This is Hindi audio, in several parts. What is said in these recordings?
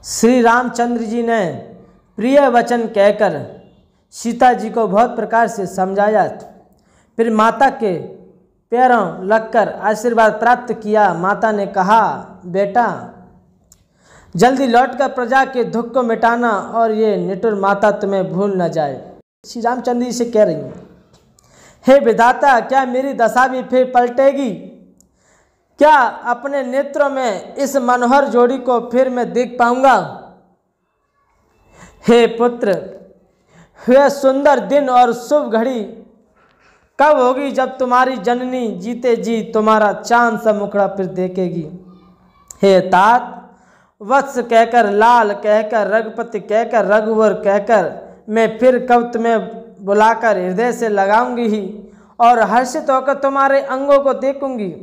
श्री रामचंद्र जी ने प्रिय वचन कहकर सीता जी को बहुत प्रकार से समझाया। फिर माता के पैरों लगकर आशीर्वाद प्राप्त किया। माता ने कहा, बेटा जल्दी लौटकर प्रजा के दुख को मिटाना और ये निठुर माता तुम्हें भूल न जाए। श्री रामचंद्र जी से कह रही हैं, हे विधाता, क्या मेरी दशा भी फिर पलटेगी? क्या अपने नेत्रों में इस मनोहर जोड़ी को फिर मैं देख पाऊंगा? हे पुत्र, वह सुंदर दिन और शुभ घड़ी कब होगी जब तुम्हारी जननी जीते जी तुम्हारा चांद सा मुखड़ा फिर देखेगी? हे तात, वत्स कहकर, लाल कहकर, रघुपति कहकर, रघुवर कहकर मैं फिर कब तुम्हें बुलाकर हृदय से लगाऊंगी ही और हर्षित होकर तुम्हारे अंगों को देखूंगी।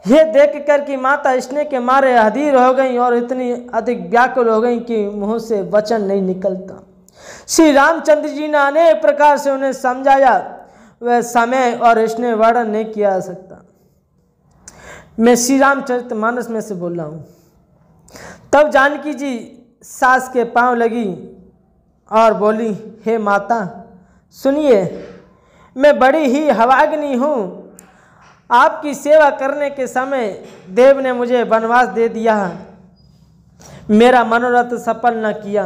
ये देख कर कि माता स्नेह के मारे अधीर हो गई और इतनी अधिक व्याकुल हो गई कि मुंह से वचन नहीं निकलता। श्री रामचंद्र जी ने अनेक प्रकार से उन्हें समझाया, वह समय और स्नेह वर्णन नहीं किया जा सकता। मैं श्री रामचरितमानस में से बोल रहा हूँ। तब जानकी जी सास के पांव लगी और बोली, हे माता सुनिए, मैं बड़ी ही हवाग्नि हूँ। आपकी सेवा करने के समय देव ने मुझे वनवास दे दिया, मेरा मनोरथ सफल न किया।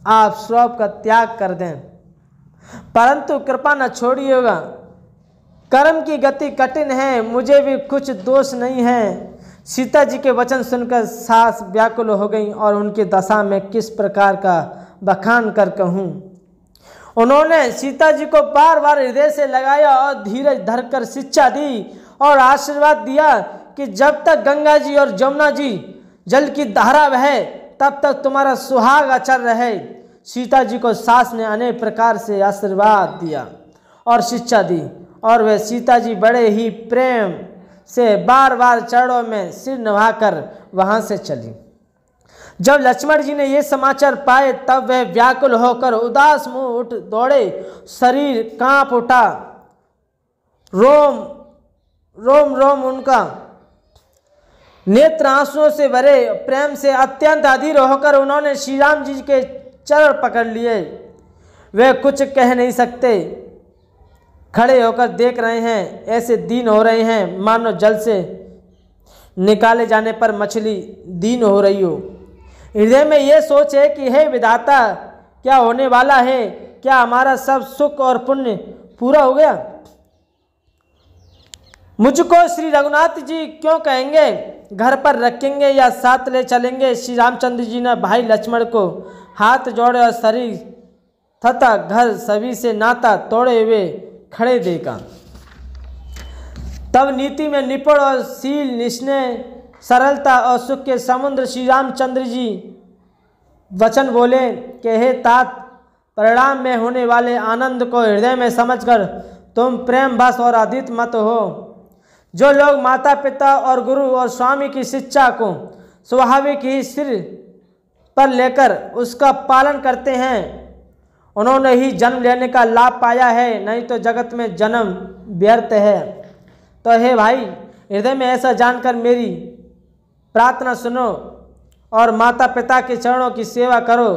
आप स्वरूप का त्याग कर दें, परंतु कृपा न छोड़िएगा। कर्म की गति कठिन है, मुझे भी कुछ दोष नहीं है। सीता जी के वचन सुनकर सास व्याकुल हो गई और उनकी दशा में किस प्रकार का बखान कर कहूँ। उन्होंने सीता जी को बार बार हृदय से लगाया और धीरज धरकर शिक्षा दी और आशीर्वाद दिया कि जब तक गंगा जी और जमुना जी जल की धारा बहे तब तक तुम्हारा सुहाग अचर रहे। सीता जी को सास ने अनेक प्रकार से आशीर्वाद दिया और शिक्षा दी और वे सीता जी बड़े ही प्रेम से बार बार चरणों में सिर नवाकर वहाँ से चली। जब लक्ष्मण जी ने ये समाचार पाए तब वह व्याकुल होकर उदास मुंह उठ दौड़े, शरीर कांप उठा, रोम रोम उनका नेत्र आंसुओं से भरे। प्रेम से अत्यंत अधीर होकर उन्होंने श्री राम जी के चरण पकड़ लिए। वे कुछ कह नहीं सकते, खड़े होकर देख रहे हैं, ऐसे दीन हो रहे हैं मानो जल से निकाले जाने पर मछली दीन हो रही हो। हृदय में ये सोच है कि हे विधाता, क्या होने वाला है? क्या हमारा सब सुख और पुण्य पूरा हो गया? मुझको श्री रघुनाथ जी क्यों कहेंगे? घर पर रखेंगे या साथ ले चलेंगे? श्री रामचंद्र जी ने भाई लक्ष्मण को हाथ जोड़े और शरीर तथा घर सभी से नाता तोड़े हुए खड़े देखा। तब नीति में निपुण और शील, निस्नेह, सरलता और सुख के समुद्र श्री रामचंद्र जी वचन बोले कि हे तात, परिणाम में होने वाले आनंद को हृदय में समझकर तुम प्रेम बस और अधीत मत हो। जो लोग माता पिता और गुरु और स्वामी की शिक्षा को स्वाभाविक ही सिर पर लेकर उसका पालन करते हैं, उन्होंने ही जन्म लेने का लाभ पाया है, नहीं तो जगत में जन्म व्यर्थ है। तो हे भाई, हृदय में ऐसा जानकर मेरी प्रार्थना सुनो और माता पिता के चरणों की सेवा करो।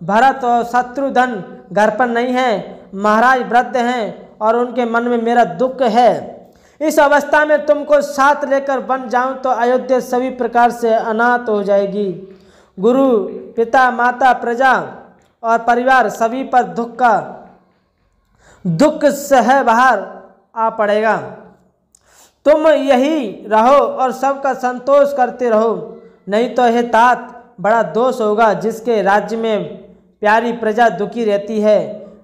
भरत और शत्रुघ्न घर पर नहीं है, महाराज वृद्ध हैं और उनके मन में मेरा दुख है। इस अवस्था में तुमको साथ लेकर बन जाऊं तो अयोध्या सभी प्रकार से अनाथ हो जाएगी। गुरु पिता माता प्रजा और परिवार सभी पर दुख सह बाहर आ पड़ेगा। तुम यही रहो और सबका संतोष करते रहो, नहीं तो हे तात, बड़ा दोष होगा। जिसके राज्य में प्यारी प्रजा दुखी रहती है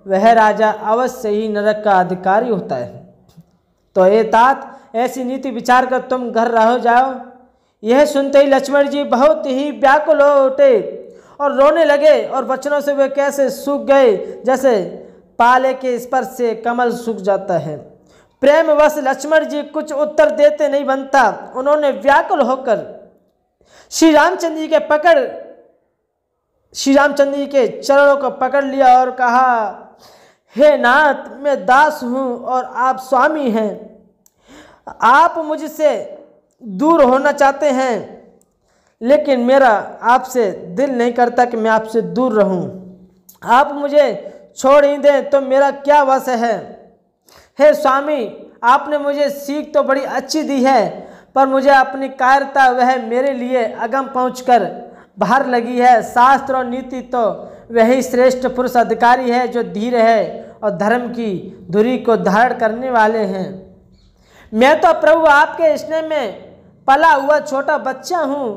वह राजा अवश्य ही नरक का अधिकारी होता है। तो हे तात, ऐसी नीति विचार कर तुम घर रह जाओ। यह सुनते ही लक्ष्मण जी बहुत ही व्याकुल हो उठे और रोने लगे और वचनों से वे कैसे सूख गए जैसे पाले के स्पर्श से कमल सूख जाता है। प्रेमवश लक्ष्मण जी कुछ उत्तर देते नहीं बनता। उन्होंने व्याकुल होकर श्री रामचंद्र जी के चरणों को पकड़ लिया और कहा, हे नाथ, मैं दास हूँ और आप स्वामी हैं। आप मुझसे दूर होना चाहते हैं, लेकिन मेरा आपसे दिल नहीं करता कि मैं आपसे दूर रहूं। आप मुझे छोड़ ही दें तो मेरा क्या वश है। हे स्वामी, आपने मुझे सीख तो बड़ी अच्छी दी है, पर मुझे अपनी कायरता वह मेरे लिए अगम पहुंचकर बाहर लगी है। शास्त्र और नीति तो वही श्रेष्ठ पुरुष अधिकारी है जो धीर है और धर्म की धुरी को धारण करने वाले हैं। मैं तो प्रभु आपके स्नेह में पला हुआ छोटा बच्चा हूँ।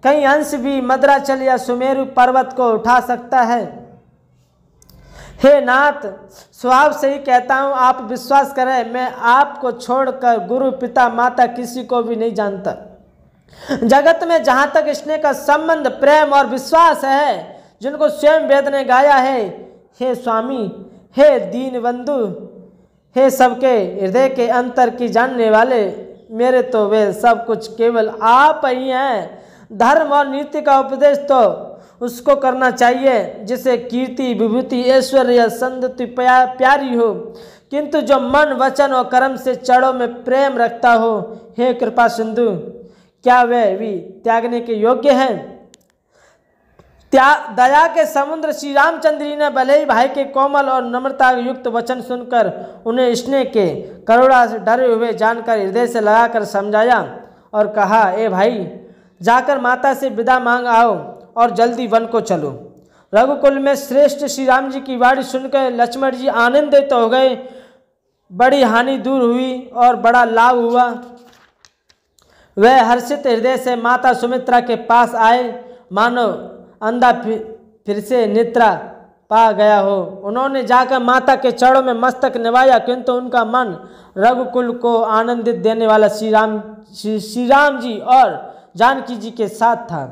कहीं अंश भी मद्राचल या सुमेरु पर्वत को उठा सकता है। हे नाथ, स्वभाव से ही कहता हूँ, आप विश्वास करें, मैं आपको छोड़कर गुरु पिता माता किसी को भी नहीं जानता। जगत में जहाँ तक स्नेह का संबंध, प्रेम और विश्वास है, जिनको स्वयं वेद ने गाया है, हे स्वामी, हे दीन बंधु, हे सबके हृदय के अंतर की जानने वाले, मेरे तो वे सब कुछ केवल आप ही हैं। धर्म और नीति का उपदेश तो उसको करना चाहिए जिसे कीर्ति, विभूति, ऐश्वर्य या संतति प्यारी हो, किंतु जो मन, वचन और कर्म से जड़ों में प्रेम रखता हो, हे कृपा सिंधु, क्या वे भी त्यागने के योग्य हैं? दया के समुद्र श्री रामचंद्र जी ने भले ही भाई के कोमल और नम्रता युक्त वचन सुनकर उन्हें स्नेह के करुणा से डरे हुए जानकर हृदय से लगाकर समझाया और कहा, ए भाई, जाकर माता से विदा मांग आओ और जल्दी वन को चलो। रघुकुल में श्रेष्ठ श्री राम जी की वाणी सुनकर लक्ष्मण जी आनंदित हो गए। बड़ी हानि दूर हुई और बड़ा लाभ हुआ। वह हर्षित हृदय से माता सुमित्रा के पास आए, मानो अंधा फिर से निद्रा पा गया हो। उन्होंने जाकर माता के चरणों में मस्तक निभाया, किंतु उनका मन रघुकुल को आनंदित देने वाला श्री राम जी और जानकी जी के साथ था।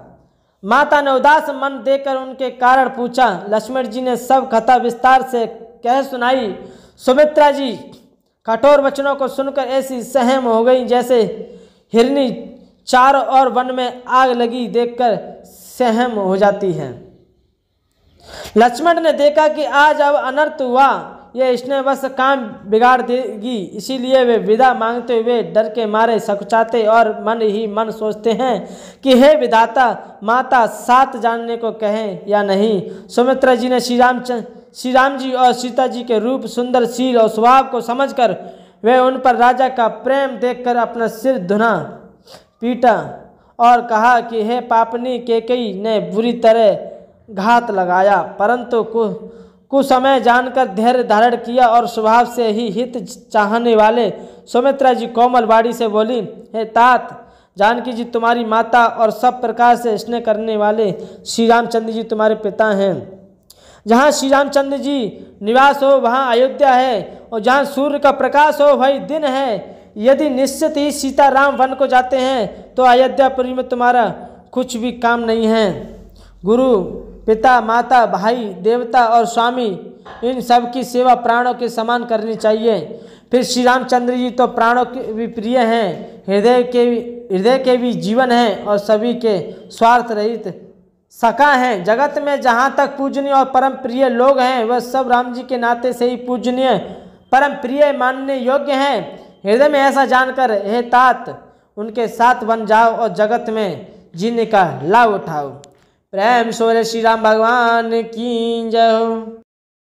माता ने उदास मन देकर उनके कारण पूछा। लक्ष्मण जी ने सब कथा विस्तार से कह सुनाई। सुमित्रा जी कठोर वचनों को सुनकर ऐसी सहम हो गई जैसे हिरनी चारों ओर वन में आग लगी देखकर सहम हो जाती है। लक्ष्मण ने देखा कि आज अब अनर्थ हुआ, यह स्नेहवश काम बिगाड़ देगी, इसीलिए वे विदा मांगते हुए डर के मारे सकुचाते और मन ही मन सोचते हैं कि हे विधाता, माता साथ जानने को कहें या नहीं। सुमित्रा जी ने श्री राम जी और सीता जी के रूप, सुंदर शील और स्वभाव को समझकर वे उन पर राजा का प्रेम देखकर अपना सिर धुना पीटा और कहा कि हे पापनी केकई ने बुरी तरह घात लगाया, परंतु कुछ समय जानकर धैर्य धारण किया और स्वभाव से ही हित चाहने वाले सुमित्रा जी कोमल वाणी से बोली, हे तात, जानकी जी तुम्हारी माता और सब प्रकार से स्नेह करने वाले श्री रामचंद्र जी तुम्हारे पिता हैं। जहाँ श्री रामचंद्र जी निवास हो वहाँ अयोध्या है, और जहाँ सूर्य का प्रकाश हो वही दिन है। यदि निश्चित ही सीता राम वन को जाते हैं तो अयोध्यापुरी में तुम्हारा कुछ भी काम नहीं है। गुरु, पिता, माता, भाई, देवता और स्वामी, इन सब की सेवा प्राणों के समान करनी चाहिए। फिर श्री रामचंद्र जी तो प्राणों के भी प्रिय हैं, हृदय के भी जीवन हैं और सभी के स्वार्थ रहित सखा हैं। जगत में जहाँ तक पूजनीय और परम प्रिय लोग हैं वह सब राम जी के नाते से ही पूजनीय, परम प्रिय, मानने योग्य हैं। हृदय में ऐसा जानकर हे तात, उनके साथ बन जाओ और जगत में जीने का लाभ उठाओ। प्रेम से श्री राम भगवान की जय हो।